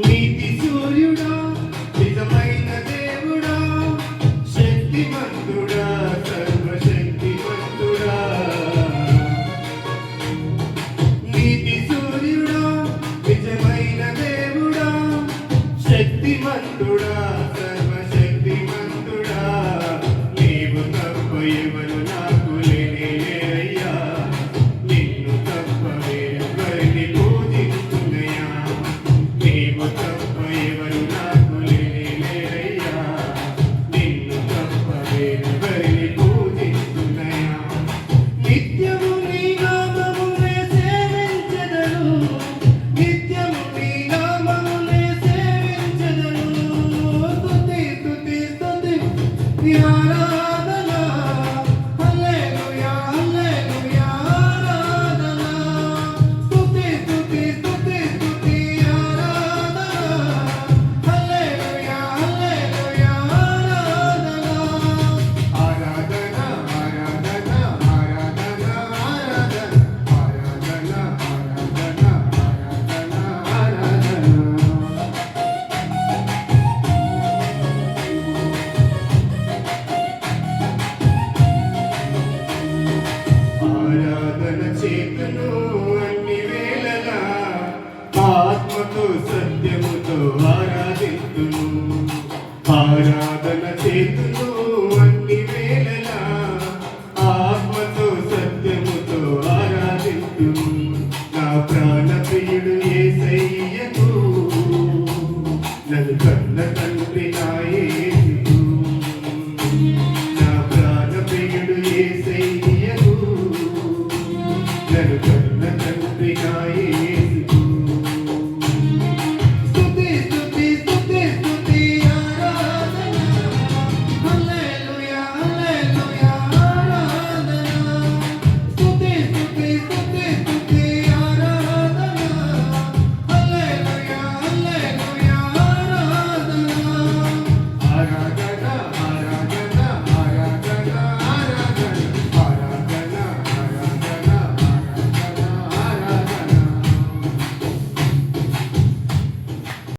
నీతి సూర్యుడా నిజమైన దేవుడా శక్తిమంతుడా సర్వశక్తిమంతుడా నీతి సూర్యుడా నిజమైన దేవుడా శక్తిమంతుడా సర్వశక్తిమంతుడా నీవు తప్ప ఎవరు నాకు లేనయ్యా నిన్ను తప్ప వేరెవరిని పూజించునయ్యా నీవు తప్ప ఎవరు నాకు లేనయ్యా నిన్ను తప్ప వేరెవరిని పూజించునయ్యా నిత్యము నీ నామమునే సేవించెదను నిత్యము నీ నామమునే సేవించెదను స్తుతి స్తుతి స్తుతి ఆరాధన హల్లెలూయా హల్లెలూయా ఆరాధన స్తుతి స్తుతి స్తుతి స్తుతి ఆరాధన హల్లెలూయా హల్లెలూయా ఆరాధన ఆరాధన ఆరాధన ఆరాధన ఆరాధన ఆరాధన ఆరాధన ఆరాధన చేతును అన్ని వేళలా ఆత్మతో సత్యముతో ఆరాధిస్తును ఆరాధన చేతును అన్ని వేళలా ఆత్మతో సత్యముతో ఆరాధిస్తును నా ప్రాణ ప్రియుడు